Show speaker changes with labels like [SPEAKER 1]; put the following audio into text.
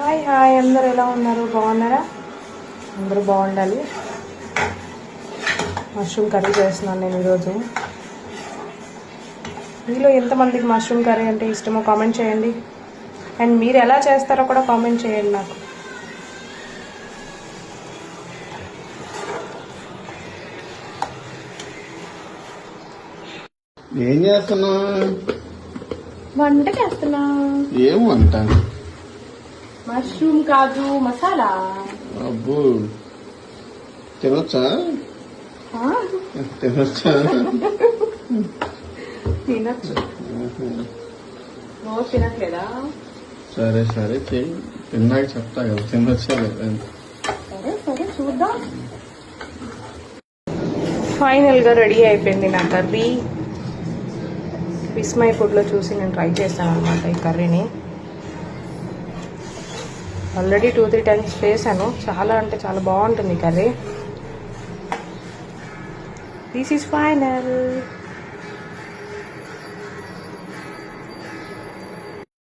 [SPEAKER 1] Hi hi, అందరూ ఎలా ఉన్నారు? బాగున్నారా? అందరూ బాగుండాలి. మష్రూమ్ కర్రీ చేస్తున్నాను నేను ఈరోజు. మీలో ఎంతమందికి మష్రూమ్ కర్రీ అంటే ఇష్టమో కామెంట్ చేయండి. అండ్ మీరు ఎలా చేస్తారో కూడా కామెంట్ చేయండి నాకు.
[SPEAKER 2] ఏం చేస్తున్నా?
[SPEAKER 1] వంట చేస్తున్నా.
[SPEAKER 2] ఏం వంట?
[SPEAKER 1] మష్రూమ్ కాజు మసాలా.
[SPEAKER 2] అబ్బో, తినొచ్చా? తినొచ్చా?
[SPEAKER 1] తినచ్చు. రోజు తినట్లేదా?
[SPEAKER 2] సరే సరే, తిన్నాక చెప్తా కదా తినొచ్చా లేదా.
[SPEAKER 1] సరే సరే, చూద్దాం. ఫైనల్గా రెడీ అయిపోయింది నా కర్రీ. విస్మయ్ ఫుడ్లో చూసి నేను ట్రై చేశాను అనమాట ఈ కర్రీని. ఆల్రెడీ 2-3 టైమ్స్ చేశాను. చాలా అంటే చాలా బాగుంటుంది కర్రీ. This is final.